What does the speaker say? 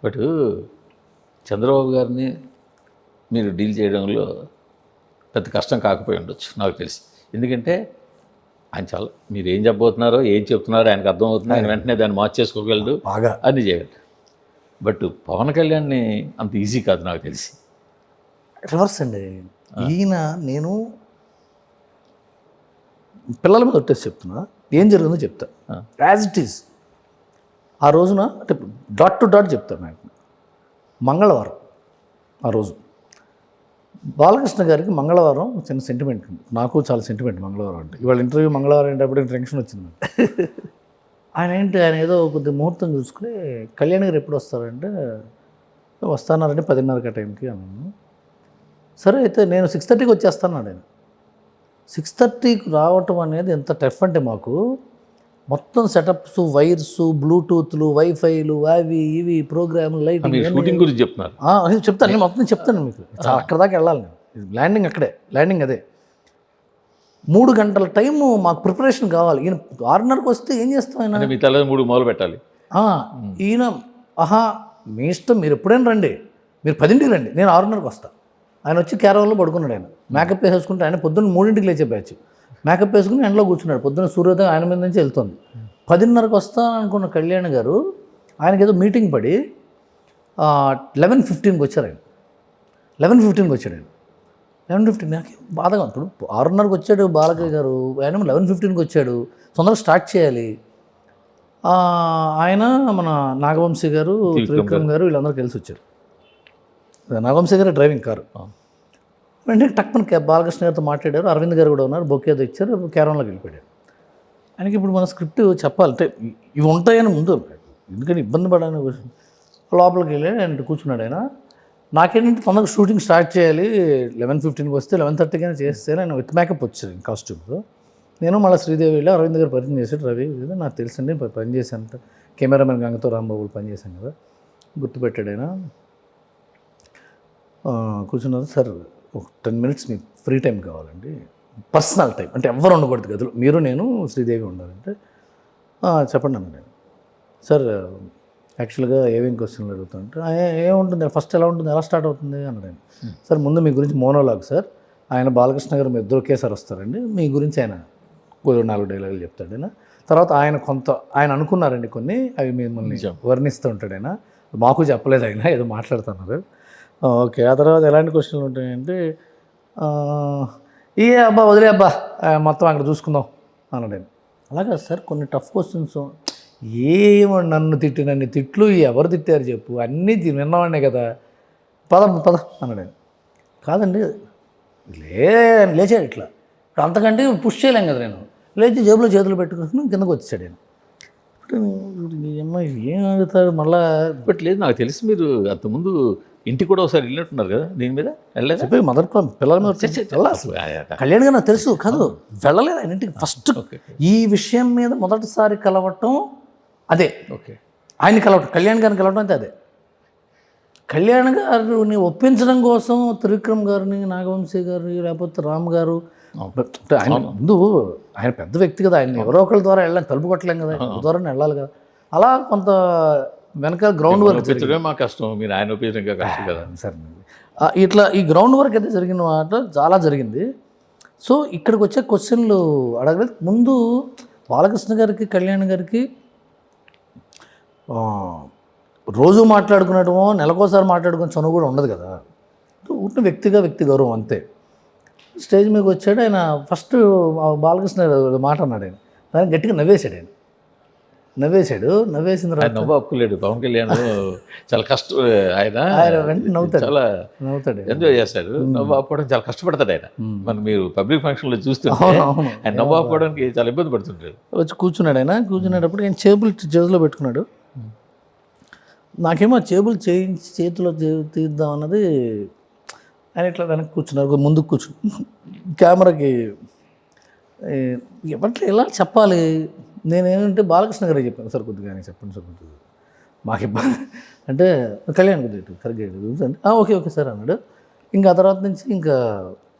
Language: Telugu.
బట్ చంద్రబాబు గారిని మీరు డీల్ చేయడంలో పెద్ద కష్టం కాకపోయి ఉండొచ్చు నాకు తెలిసి. ఎందుకంటే ఆయన చాలా మీరు ఏం చెప్పబోతున్నారో ఏం చెప్తున్నారో ఆయనకు అర్థమవుతుంది, ఆయన వెంటనే దాన్ని మార్చేసుకోగలడు, బాగా అన్నీ చేయగలడు. బట్ పవన్ కళ్యాణ్ని అంత ఈజీ కాదు నాకు తెలిసి. రివర్స్ అండి. ఈయన నేను పిల్లల మీద ఒట్టేసి చెప్తున్నా, ఏం జరిగిందో చెప్తా యాజ్ ఇట్ ఈజ్. ఆ రోజున అంటే డాట్ టు డాట్ చెప్తాను. నాకు మంగళవారం ఆ రోజు బాలకృష్ణ గారికి మంగళవారం చిన్న సెంటిమెంట్ ఉంది. నాకు చాలా సెంటిమెంట్ మంగళవారం అంటే. ఇవాళ ఇంటర్వ్యూ మంగళవారం ఏంటప్పుడు టెన్షన్ వచ్చింది. ఆయన ఏదో కొద్ది ముహూర్తం చూసుకుని కళ్యాణ్ గారు ఎప్పుడు వస్తారంటే వస్తానారంటే 10:30 టైంకి అన్నాను. సరే అయితే నేను 6:30కి వచ్చేస్తాను. ఆయన 6:30కి రావటం అనేది ఎంత టఫ్ అంటే మాకు మొత్తం సెటప్స్, వైర్స్, బ్లూటూత్లు, వైఫైలు, అవి ఇవి ప్రోగ్రామ్ లైటింగ్ షూటింగ్ గురించి చెప్తున్నారు. చెప్తాను, నేను మొత్తం చెప్తాను మీకు. అక్కడ దాకా వెళ్ళాలి నేను. ల్యాండింగ్ అక్కడే, ల్యాండింగ్ అదే. 3 గంటల టైము మాకు ప్రిపరేషన్ కావాలి. ఈయన 6:30కి వస్తే ఏం చేస్తాం? ఆయన మీ తల 3 మొదలు పెట్టాలి. ఈయన మీ ఇష్టం, మీరు ఎప్పుడైనా రండి, మీరు 10ంటికి రండి, నేను 6:30కి వస్తాను. ఆయన వచ్చి క్యారవాన్లో పడుకున్నాడు. ఆయన మేకప్ వేసేసుకుంటే, ఆయన పొద్దున్న 3ంటికి లేచే బ్యాచ్, మేకప్ వేసుకుని ఎండలో కూర్చున్నాడు. పొద్దున్న సూర్యోదయం ఆయన మీద నుంచి వెళ్తుంది. 10:30కి వస్తాను అనుకున్న కళ్యాణ్ గారు ఆయనకి ఏదో మీటింగ్ పడి 11:15కి వచ్చారు. ఆయన 11:15కి వచ్చాడు. ఆయన 11:15 నాకు బాధగా. ఇప్పుడు 6:30కి వచ్చాడు బాలకయ్య గారు, ఆయన 11:15కి వచ్చాడు. తొందరగా స్టార్ట్ చేయాలి. ఆయన మన నాగవంశీ గారు, త్రివిక్రమ్ గారు వీళ్ళందరూ కలిసి వచ్చారు. నాగవంశీ గారు డ్రైవింగ్ కారు. వెంటనే టక్మన్ బాలకృష్ణ గారితో మాట్లాడారు. అరవింద్ గారు కూడా ఉన్నారు. బొకేదో ఇచ్చారు. క్యారవాన్లోకి వెళ్ళిపోయాడు. ఆయనకి ఇప్పుడు మన స్క్రిప్ట్ చెప్పాలంటే ఇవి ఉంటాయని ముందు, ఎందుకంటే ఇబ్బంది పడాలని లోపలికి వెళ్ళి ఆయన కూర్చున్నాడు. ఆయన నాకేంటంటే తొందరగా షూటింగ్ స్టార్ట్ చేయాలి, 11:15కి వస్తే 11:30కైనా చేస్తే ఆయన విత్ మేకప్ వచ్చారు కాస్ట్యూమ్తో. నేను మళ్ళీ శ్రీదేవి వెళ్ళి అరవింద్ గారు పరిచయం చేశాడు. రవి నాకు తెలుసండి, పని చేశాను, కెమెరామెన్ గంగతో రాంబాబులు పనిచేశాను కదా, గుర్తుపెట్టాడు. ఆయన కూర్చున్నారు. సార్ ఒక 10 minutes మీకు ఫ్రీ టైం కావాలండి, పర్సనల్ టైం, అంటే ఎవరు ఉండకూడదు గదులు, మీరు నేను శ్రీదేవి ఉండాలంటే చెప్పండి అన్న. నేను సార్ యాక్చువల్గా ఏమేం క్వశ్చన్లు అడుగుతుంటే ఏముంటుంది, ఫస్ట్ ఎలా ఉంటుంది, ఎలా స్టార్ట్ అవుతుంది అన్నాడు. ఆయన సార్ ముందు మీ గురించి మోనోలాగ్ సార్, ఆయన బాలకృష్ణ గారు మీ ఇద్దరు ఒకేసారి వస్తారండి, మీ గురించి ఆయన 4 డైలాగులు చెప్తాడు. ఆయన తర్వాత ఆయన అనుకున్నారండి కొన్ని, అవి మిమ్మల్ని వర్ణిస్తూ ఉంటాడు. ఆయన మాకు చెప్పలేదు, ఆయన ఏదో మాట్లాడుతున్నారు. ఓకే. ఆ తర్వాత ఎలాంటి క్వశ్చన్లు ఉంటాయంటే అబ్బా వదిలే అబ్బా మొత్తం అక్కడ చూసుకుందాం అన్నాడు. అలాగా సార్ కొన్ని టఫ్ క్వశ్చన్స్. నన్ను తిట్టినన్ని తిట్లు ఎవరు తిట్టారు చెప్పు, అన్నీ విన్నవాడినే కదా, పద అన్నాడు. కాదండి లేచాడు ఇట్లా. ఇప్పుడు అంతకంటే పుష్ చేయలేం కదా. నేను లేచి జేబులో చేతులు పెట్టుకుని కిందకు వచ్చాడు. నేను ఏం అడుగుతాడు మళ్ళా. పెట్టలేదు నాకు తెలిసి. మీరు అంతకుముందు ఇంటికి కూడా ఒకసారి వెళ్ళినట్టున్నారు కదా, దీని మీద వెళ్ళలేదు? చెప్పి మదర్ పిల్లల మీద కళ్యాణ్ గారు నాకు తెలుసు కాదు, వెళ్ళలేదు ఆయన ఇంటికి. ఫస్ట్ ఈ విషయం మీద మొదటిసారి కలవటం అదే. ఓకే. ఆయన కలవటం, కళ్యాణ్ గారిని కలవటం అయితే అదే. కళ్యాణ్ గారిని ఒప్పించడం కోసం త్రివిక్రమ్ గారిని, నాగవంశీ గారిని, లేకపోతే రామ్ గారు, ఆయన ముందు ఆయన పెద్ద వ్యక్తి కదా, ఆయన ఎవరో ఒకరి ద్వారా వెళ్ళాలి, తలుపు కొట్టలేం కదా, ఎవరి ద్వారా వెళ్ళాలి కదా. అలా కొంత వెనక గ్రౌండ్ వర్క్ మా కష్టం, మీరు ఆయన ఒప్పించడం కష్టం కదా. సరే ఇట్లా ఈ గ్రౌండ్ వర్క్ అయితే జరిగిన మాట చాలా జరిగింది. సో ఇక్కడికి వచ్చే క్వశ్చన్లు అడగలేదు. ముందు బాలకృష్ణ గారికి, కళ్యాణ్ గారికి రోజు మాట్లాడుకునేటమో నెలకోసారి మాట్లాడుకునే చనువు కూడా ఉండదు కదా. ఉంటే వ్యక్తి గౌరవం అంతే. స్టేజ్ మీదకి వచ్చాడు ఆయన. ఫస్ట్ బాలకృష్ణ మాట అన్నాడు. ఆయన దానికి గట్టిగా నవ్వేశాడు. నవ్వేసిన తర్వాత నవ్వు అప్పులేడు. పవన్ కళ్యాణ్ చాలా కష్టం, ఆయన వెంటనే నవ్వుతాడు, ఎంజాయ్ చేస్తాడు. నవ్వు ఆపుకోవడానికి చాలా కష్టపడతాడు ఆయన. మనం మీరు పబ్లిక్ ఫంక్షన్లో చూస్తుంటే ఆయన నవ్వు ఆపుకోవడానికి చాలా ఇబ్బంది పడుతుంటాడు. వచ్చి కూర్చున్నాడు. ఆయన కూర్చునేటప్పుడు ఆయన చేతులో పెట్టుకున్నాడు. నాకేమో చేతిలో తీద్దాం అన్నది. ఆయన ఇట్లా వెనక్కి కూర్చున్నారు, ముందుకు కూర్చుని కెమెరాకి ఎవరిలో ఎలా చెప్పాలి. నేనేమంటే బాలకృష్ణ గారికి చెప్పాను, సార్ కొద్దిగా చెప్పండి సార్, కొద్దిగా మాకు ఇబ్బంది అంటే కళ్యాణ్ కొద్దిగా కరెక్ట్గా అంటే ఓకే సార్ అన్నాడు. ఇంకా ఆ తర్వాత నుంచి ఇంకా